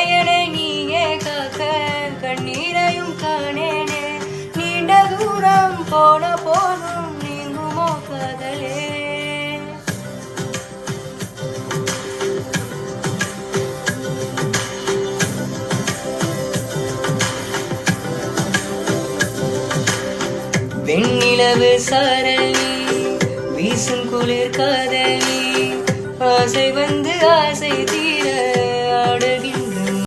என்னை நீயே காக்க கண்ணீரையும் காணேனே. நீண்ட தூரம் போன போதும் நீங்குமோ காதலே. வெண்ணிலவு சாரலி வீசும் குளிர் காதலி ஆசை வந்து ஆசை தீ